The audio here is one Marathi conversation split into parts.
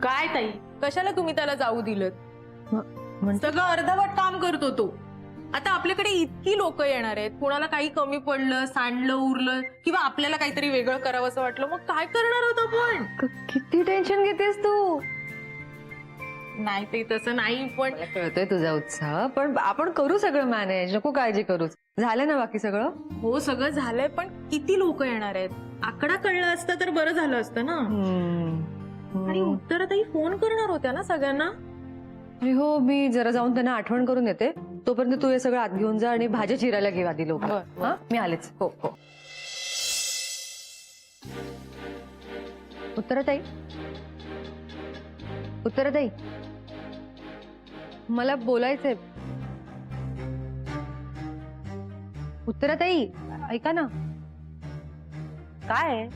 काय ताई, कशाला तुम्ही त्याला जाऊ दिलं? सगळं अर्धवट काम करतो तो. आता आपल्याकडे इतकी लोक येणार आहेत, कुणाला काही कमी पडलं, सांडलं उरलं किंवा आपल्याला काहीतरी वेगळं करावं असं वाटलं, मग काय करणार होत आपण? किती टेन्शन घेतेस तू? नाही ते तसं नाही, पण कळतोय तुझा उत्साह, पण आपण करू सगळं मॅनेज, नको काळजी करूच. झालं ना बाकी सगळं? हो सगळं झालंय, पण किती लोक येणार आहेत? आकडा कळला असता तर बरं झालं असतं ना. आणि उत्तराताई फोन करणार होत्या ना सगळ्यांना. हो, मी जरा जाऊन त्यांना आठवण करून येते. तोपर्यंत तू हे सगळं आत घेऊन जा आणि भाज्या चिरायला घे आधी लोक. हा, मी आलेच. हो हो. उत्तराताई, उत्तराताई, मला बोलायचंय. उत्तराताई, ऐका ना. काय?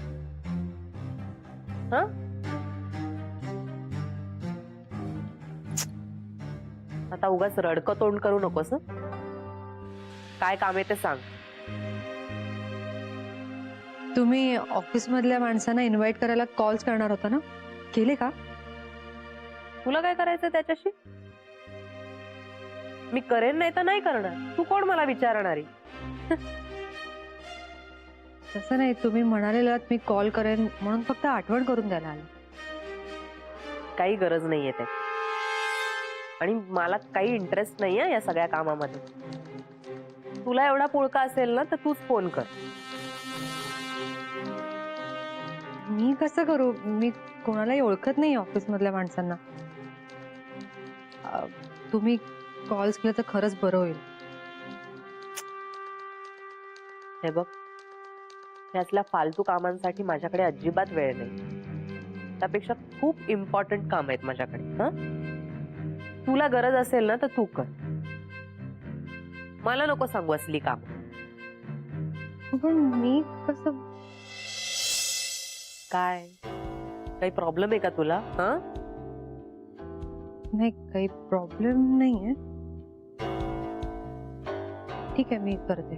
आता उगाच रडकं तोंड करू नकोस. काय काम आहे ते सांग. तुम्ही ऑफिस मधल्या माणसांना इन्व्हाइट करायला कॉल्स करणार होता ना, केले का? तुला काय करायचं त्याच्याशी? मी करेन नाही तर नाही करणार. तू कोण मला विचारणारी? तसं नाही, तुम्ही म्हणालेलात मी कॉल करेन म्हणून फक्त आठवण करून द्यायला आले. काही गरज नाहीये ते, आणि मला काही इंटरेस्ट नाहीये या सगळ्या कामामध्ये. तुला एवढा पुळका असेल ना तर तूच फोन कर. मी कसं करू? मी कोणालाही ओळखत नाही ऑफिस मधल्या माणसांना. तुम्ही कॉल्स केलं तर खरंच बरं होईल. हे बघ, यातल्या फालतू कामांसाठी माझ्याकडे अजिबात वेळ नाही. त्यापेक्षा खूप इम्पॉर्टंट काम आहेत माझ्याकडे. तुला गरज असेल ना तर तू कर. मला नको सांगू असली काम. पण मी कसं? काय, काही प्रॉब्लेम आहे का तुला? नाही, काही प्रॉब्लेम नाहीये. ठीक आहे, मी करते.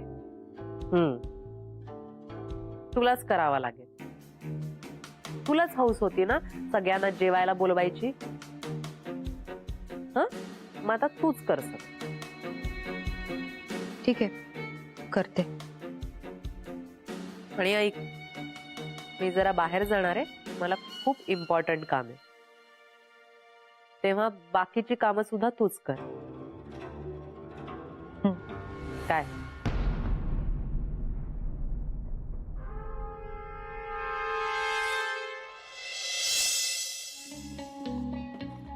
तुलाच करावा लागेल. तुलाच हौस होती ना सगळ्यांना जेवायला बोलवायची. मग आता तूच कर. ठीक आहे, करते. आणि ऐक, मी जरा बाहेर जाणार आहे. मला खूप इम्पॉर्टंट काम आहे. तेव्हा बाकीची कामं सुद्धा तूच कर. काय?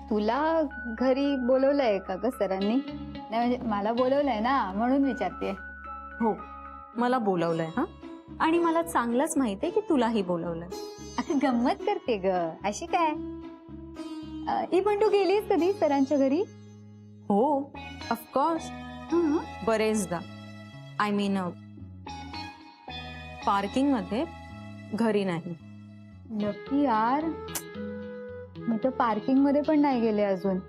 तुला घरी बोलवलंय का ग सरांनी? नाही म्हणजे मला बोलवलंय ना म्हणून विचारते. हो, मला बोलवलंय. हा, आणि मला चांगलंच माहितीये की तुलाही बोलवलंय. आता गंमत करते ग, अशी काय? पण तू गेलीस कधी सरांच्या घरी? हो, ऑफकोर्स, बरेचदा. आय मीन पार्किंग मध्ये, घरी नाही. नक्की यार, मी तर पार्किंग मध्ये पण नाही गेले अजून.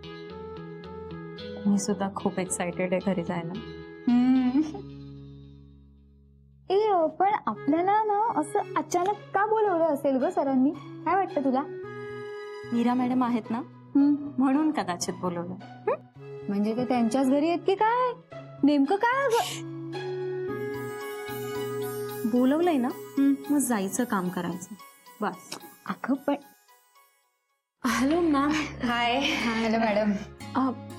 मी सुद्धा खूप एक्साइटेड आहे घरी जायला. पण आपल्याला ना असं अचानक का बोलवलं असेल ग सरांनी? काय वाटतं तुला? मीरा मॅडम आहेत ना, म्हणून कदाचित बोलवलं. म्हणजे ते त्यांच्याच घरी आहेत की काय? नेमकं काय? बोलवलंय ना, मग जायचं, काम करायचं बस. अगं पण hello ma'am. Hi. Hello madam.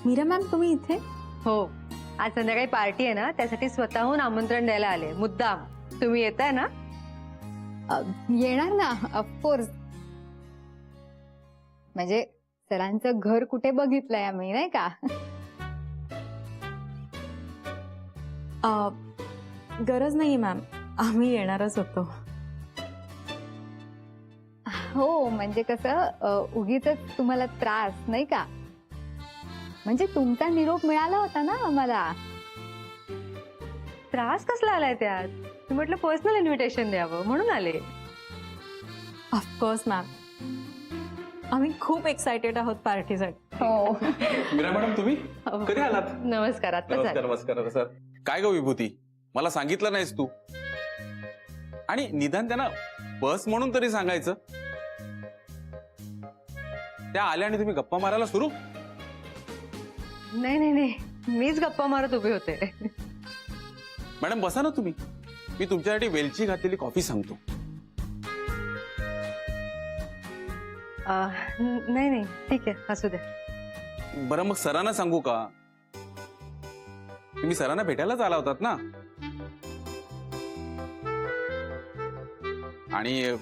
Meera ma'am, तुम्ही इथे? हो, आज संध्याकाळी पार्टी आहे ना, त्यासाठी स्वतःहून आमंत्रण द्यायला आले मुद्दाम. तुम्ही येताय ना? येणार ना, ऑफकोर्स. म्हणजे सरांचं घर कुठे बघितलंय आम्ही, नाही का? गरज नाही मॅम, आम्ही येणारच होतो. हो, म्हणजे कसं उगीच तुम्हाला त्रास नाही का? म्हणजे तुमचा निरोप मिळाला होता ना आम्हाला. त्रास कसला आलाय त्यात? मी म्हटलं पर्सनल इन्व्हिटेशन द्यावं म्हणून आले. ऑफकोर्स मॅम, आम्ही खूप एक्साइटेड आहोत पार्टीसाठी. हो. मीरा मॅडम, तुम्ही कधी आलात? नमस्कार. आता नमस्कार. नमस्कार सर. काय ग विभूती, मला सांगितलं नाहीस तू? आणि निदान त्यांना बस म्हणून तरी सांगायचं. त्या आल्या आणि तुम्ही गप्पा मारायला सुरू. नाही नाही नाही, मीच गप्पा मारत उभे होते. मॅडम बसा ना तुम्ही, मी तुमच्यासाठी वेलची घातलेली कॉफी सांगतो. नाही नाही ठीक आहे, असू दे. बरं मग सरांना सांगू का? तुम्ही सरांना भेटायलाच आला होतात ना. आणि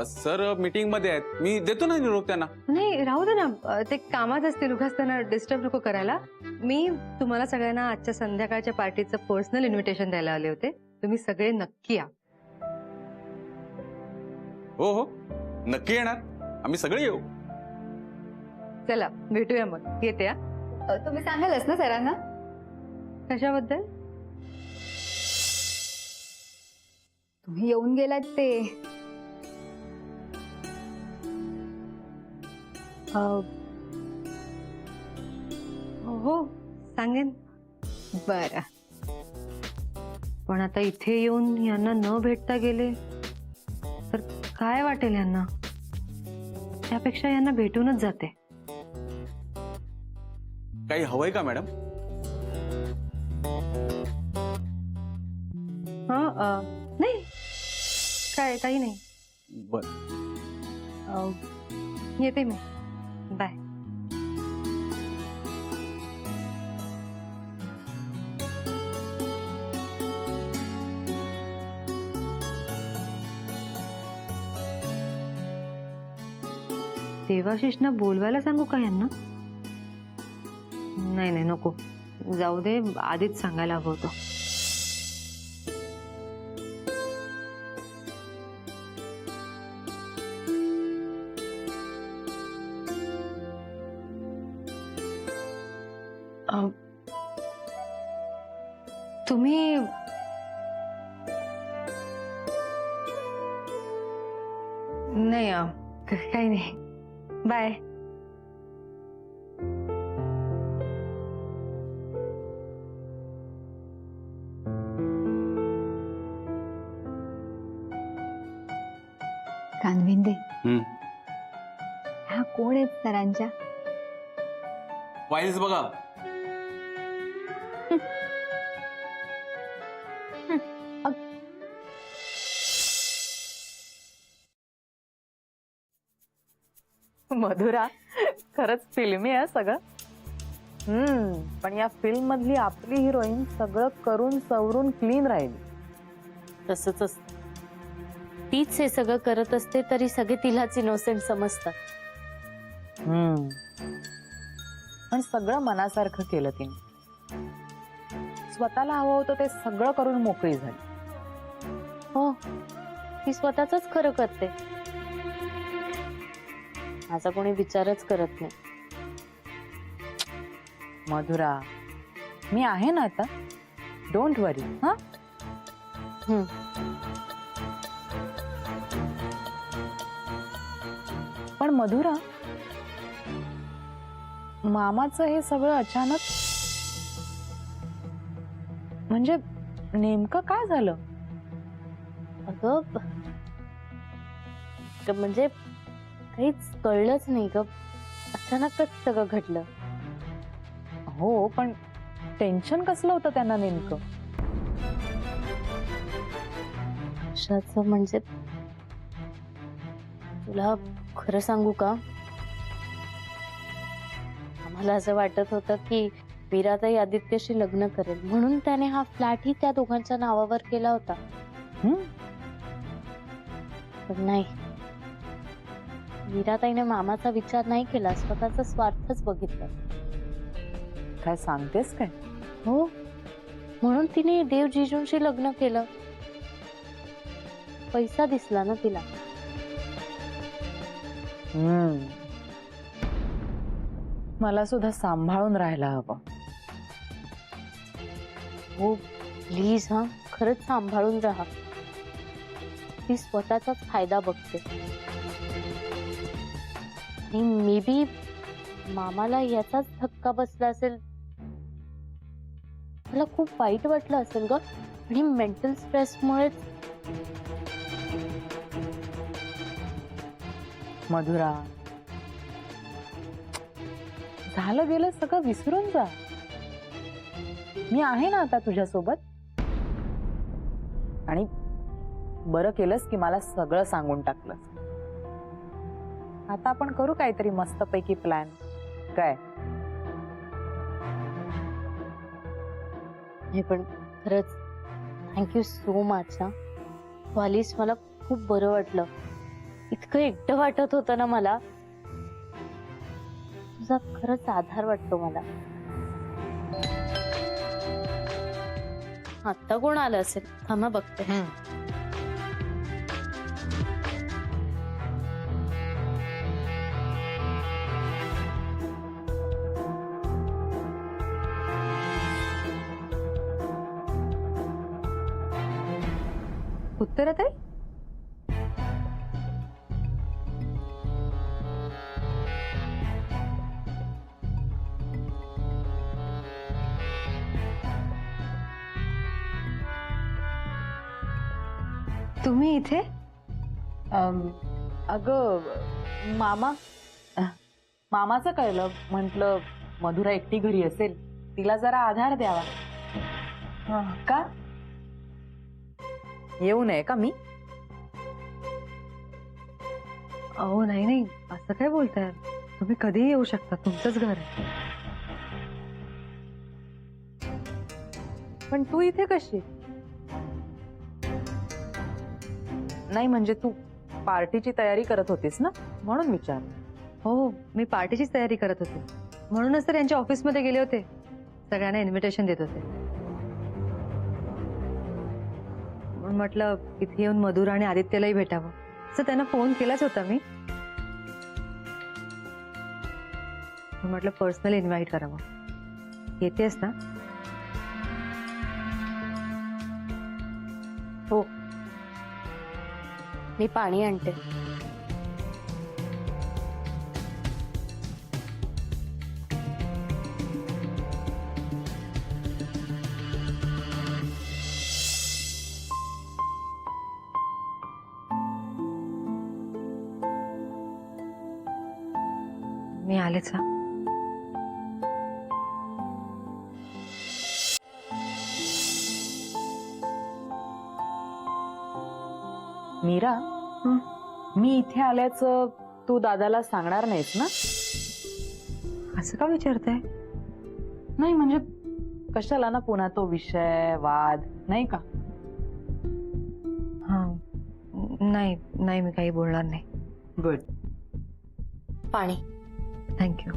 सर मीटिंग मध्ये आहेत, मी देतो ना निरोप त्यांना. नाही राहू दे ना, ते कामात असतील, उगाच त्यांना डिस्टर्ब नको करायला. मी तुम्हाला सगळ्यांना आजच्या संध्याकाळच्या पार्टीचं पर्सनल इन्व्हिटेशन द्यायला आले होते. तुम्ही सगळे नक्की या. हो हो नक्की येणार, आम्ही सगळे येऊ. चला भेटूया मग, येते या. तुम्ही सांगालच ना सरांना? कशाबद्दल? तुम्ही येऊन गेलात ते. हो सांगेन. बरं. पण आता इथे येऊन यांना न भेटता गेले तर काय वाटेल यांना? त्यापेक्षा यांना भेटूनच जाते. काही हवंय का मॅडम? हा नाही, काय काही नाही. बर येते मी. बाय. देवाशिषना बोलवायला सांगू का यांना? नाही नाही नको, जाऊ दे, आधीच सांगायला हवं होतं. तुम्ही नाही काही नाही. बाय. कानविंदे, हम्म. ह्या कोण आहेत सरांच्या? फाईल्स बघा. मधुरा, खरंच फिल्मी आहे सगळं. पण या फिल्म मधली आपली हिरोईन सगळं करून सवरून क्लीन राहिली. तसंच असतं. तीच हे सगळं करत असते तरी सगळे तिलाच इनोसेंट समजतात. पण सगळं मनासारखं केलं तिने. स्वतःला हवं होतं ते सगळं करून मोकळी झाली. हो, ती स्वतःच खरं करते. माझा कोणी विचारच करत नाही. मधुरा, मी आहे ना आता, डोंट वरी. हा पण मधुरा, मामाचं हे सगळं अचानक, म्हणजे नेमकं काय झालं? अगं म्हणजे काहीच कळलंच नाही ग, अचानकच सगळं घडलं. हो, पण टेन्शन कसलं होतं त्यांना नेमकं? कशाचं म्हणजे, तुला खरं सांगू का, आम्हाला असं वाटत होतं की मीराताई आदित्यशी लग्न करेल म्हणून त्याने हा फ्लॅटही त्या दोघांच्या नावावर केला होता. पण नाही, मीराताईने मामाचा विचार नाही केला, स्वतःचा स्वार्थच बघितला. काय सांगतेस काय? हो, म्हणून तिने देव जिजूंशी लग्न केलं. पैसा दिसला ना तिला. मला सुद्धा सांभाळून राहायला हवं. हो प्लीज, हा खरंच सांभाळून राहा. ती स्वतःचाच फायदा बघते. आणि मे बी मामाला याचाच धक्का बसला असेल. मला खूप वाईट वाटलं असेल ग, आणि मेंटल स्ट्रेसमुळे. मधुरा, झालं गेलं सगळं विसरून जा. मी आहे ना आता तुझ्यासोबत. आणि बरं केलंस की मला सगळं सांगून टाकलंस. आता आपण करू काहीतरी मस्तपैकी प्लॅन. काय? हे पण खरंच थँक्यू सो मच हा. तू आलीस, मला खूप बरं वाटलं. इतकं एकटं वाटत होतं ना मला. तुझा खरंच आधार वाटतो मला. आता कोण आलं असेल, थांबा बघते. उत्तरात आहे. तुम्ही इथे? अगं मामा, मामाचं कळलं. म्हंटल मधुरा एकटी घरी असेल, तिला जरा आधार द्यावा. का येऊ नये का मी? अहो नाही नाही, असं काय बोलताय. तुम्ही कधीही येऊ शकता, तुमचंच घर आहे. पण तू इथे कशी? नाही म्हणजे तू पार्टीची तयारी करत होतीस ना, म्हणून विचार. हो, मी पार्टीचीच तयारी करत होते. म्हणूनच तर यांच्या ऑफिसमध्ये गेले होते. सगळ्यांना इन्व्हिटेशन देत होते. म्हणून म्हटलं इथे येऊन मधुरा आणि आदित्यलाही भेटावं. असं त्यांना फोन केलाच होता मी. म्हटलं पर्सनली इन्व्हाइट करावं. येतेस ना? हो, मी पाणी आणते. मी आलेच हा. मीरा, मी इथे आल्याचं तू दादाला सांगणार नाहीस ना? असं का विचारताय? नाही म्हणजे कशाला ना पुन्हा तो विषय, वाद, नाही का? हा, नाही नाही, मी काही बोलणार नाही. गुड. पाणी. थँक्यू.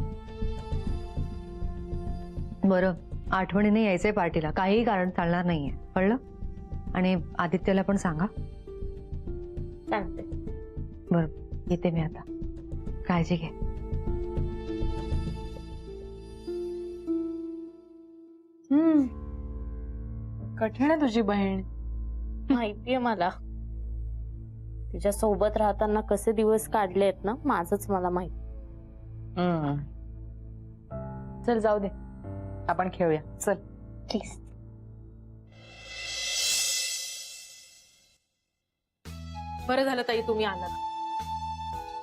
बरं, आठवणीने यायचंय पार्टीला. काहीही कारण चालणार नाहीये, कळलं? आणि आदित्यला पण सांगा. सांगते. बरं, येते मी आता. काळजी घे. कठीण आहे तुझी बहीण. माहितीये मला. तिच्या सोबत राहताना कसे दिवस काढले आहेत ना, माझंच मला माहिती. चल जाऊ दे, आपण खेळूया. चल. प्लीज. बरं झालं ताई तुम्ही आलात.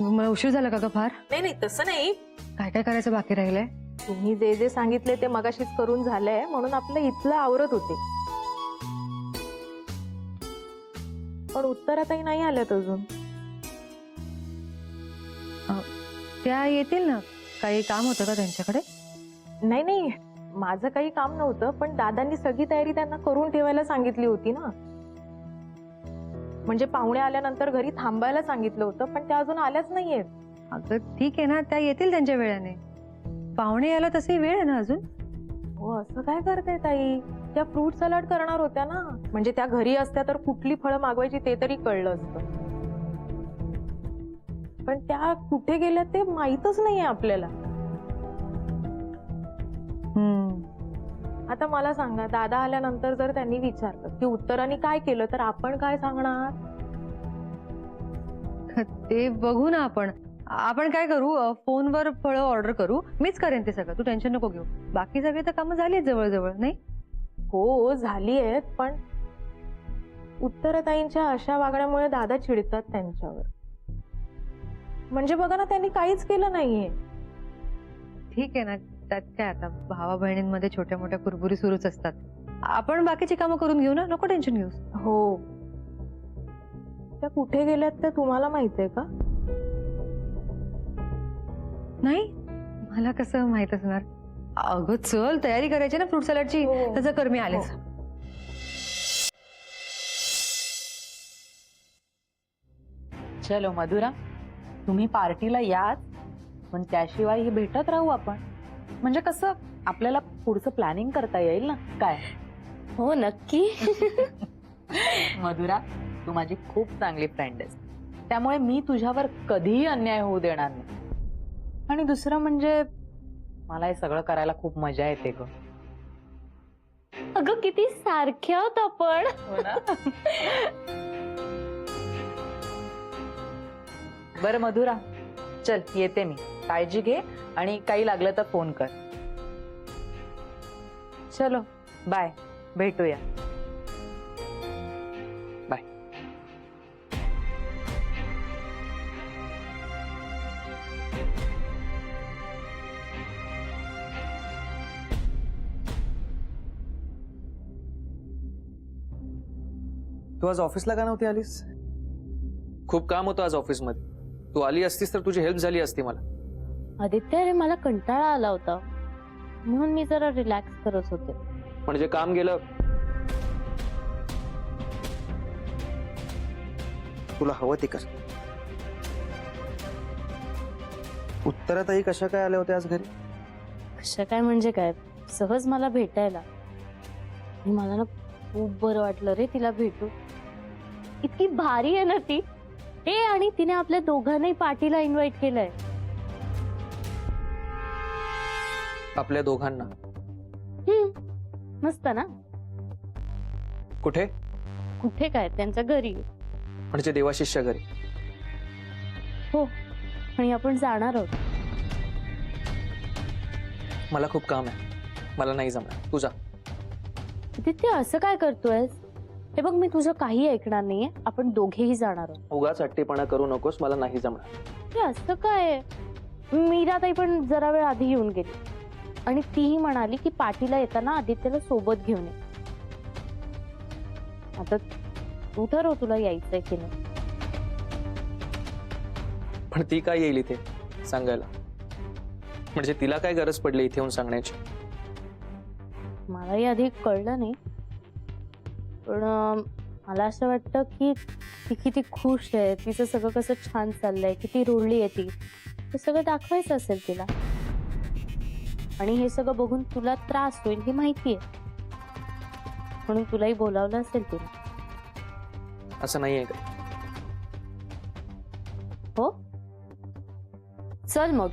मला उशीर झाला का ग फार? नाही नाही, तसं नाही. काय काय करायचं बाकी राहिलंय? तुम्ही जे जे सांगितले ते मगाशीच करून झालंय, म्हणून आपलं इथलं आवरत होते. पण उत्तरातही नाही आल्यात अजून. त्या येतील ना. काही काम होतं का त्यांच्याकडे? नाही नाही, माझं काही काम नव्हतं, पण दादांनी सगळी तयारी त्यांना करून ठेवायला सांगितली होती ना. म्हणजे पाहुणे आल्यानंतर घरी थांबायला सांगितलं होतं, पण त्या अजून आल्याच नाहीयेत. अगं ठीक आहे ना, त्या येतील त्यांच्या वेळाने. पाहुणे यायला तशी वेळ आहे ना अजून. हो, असं काय करते ताई? त्या फ्रूट सलाड करणार होत्या ना. म्हणजे त्या घरी असत्या तर कुठली फळं मागवायची ते तरी कळलं असतं. पण त्या कुठे गेल्या ते माहीतच नाहीये आपल्याला. आता मला सांगा, दादा आल्यानंतर जर त्यांनी विचारलं की उत्तराने काय केलं, तर आपण काय सांगणार? ते बघू ना आपण. आपण काय करू, फोनवर फळं ऑर्डर करू. मीच करेन ते सगळं, तू टेन्शन नको घेऊ. बाकी सगळे तर कामं झाली आहेत जवळजवळ, नाही? हो झाली आहेत, पण उत्तरताईंच्या अशा वागण्यामुळे दादा चिडतात त्यांच्यावर. म्हणजे बघा ना, त्यांनी काहीच केलं नाहीये. ठीक आहे ना, त्यात काय आता भावा बहिणींमध्ये छोट्या मोठ्या कुरबुरी सुरूच असतात. आपण बाकीची कामं करून घेऊ ना, नको टेन्शन घेऊ. हो, त्या कुठे गेल्यात ते तुम्हाला माहितीये का? नाही, मला कसं माहित असणार. अगं चल, तयारी करायची ना फ्रूट सॅलडची. त्याचं कर, मी आलेच. चलो मधुरा, तुम्ही पार्टीला याच, पण त्याशिवाय ही भेटत राहू आपण. म्हणजे कसं आपल्याला पुढचं प्लॅनिंग करता येईल ना. काय हो नक्की. मधुरा, तू माझी खूप चांगली फ्रेंड आहेस, त्यामुळे मी तुझ्यावर कधीही अन्याय होऊ देणार नाही. आणि दुसरं म्हणजे मला हे सगळं करायला खूप मजा येते ग. अगं किती सारखे आहोत आपण. बरं मधुरा, चल येते मी. काळजी घे आणि काही लागलं तर फोन कर. चलो बाय, भेटूया. बाय. तू आज ऑफिसला का नव्हती आलीस? खूप काम होतं आज ऑफिसमध्ये. तू आली असतीस तर तुझी हेल्प झाली असती मला. आदित्य, अरे मला कंटाळा आला होता म्हणून मी जरा रिलॅक्स करत होते. म्हणजे काम गेलं. तुला हवं ते कर. उत्तरातही कशा काय आल्या होत्या आज घरी? कसं काय म्हणजे काय, सहज मला भेटायला. आणि मला ना खूप बरं वाटलं रे तिला भेटू. इतकी भारी आहे ना ती. आणि तिने आपल्या दोघांनाही पार्टीला इन्व्हाइट केलंय. आपल्या दोघांना? मस्त ना. कुठे? कुठे काय, त्यांच्या घरी. म्हणजे देवाशिष्य घरी? हो, आणि आपण जाणार आहोत. मला खूप काम आहे, मला नाही जमणार. तू जा. आदित्य, असं काय करतोयस? हे बघ, मी तुझं काही ऐकणार नाहीये. आपण दोघेही जाणार आहोत. उगाच हट्टीपणा करू नकोस, मला नाही जमणार. हे असं काय? मीराताई पण जरा वेळ आधी येऊन गेली आणि तीही म्हणाली की पार्टीला येताना आदित्यला सोबत घेऊन ये. आता तू ठरव तुला यायचंय की नाही. पण ती काय येईल इथे सांगायला? म्हणजे तिला काय गरज पडली इथे येऊन सांगण्याची? मलाही आधी कळलं नाही, पण मला असं वाटतं की ती किती खुश आहे, तिचं सगळं कसं छान चाललंय, किती रुळली आहे ती, हे सगळं दाखवायचं असेल तिला. आणि हे सगळं बघून तुला त्रास होईल ही माहिती आहे, म्हणून तुलाही बोलावलं असेल तिला. असं नाहीये का? हो, चल मग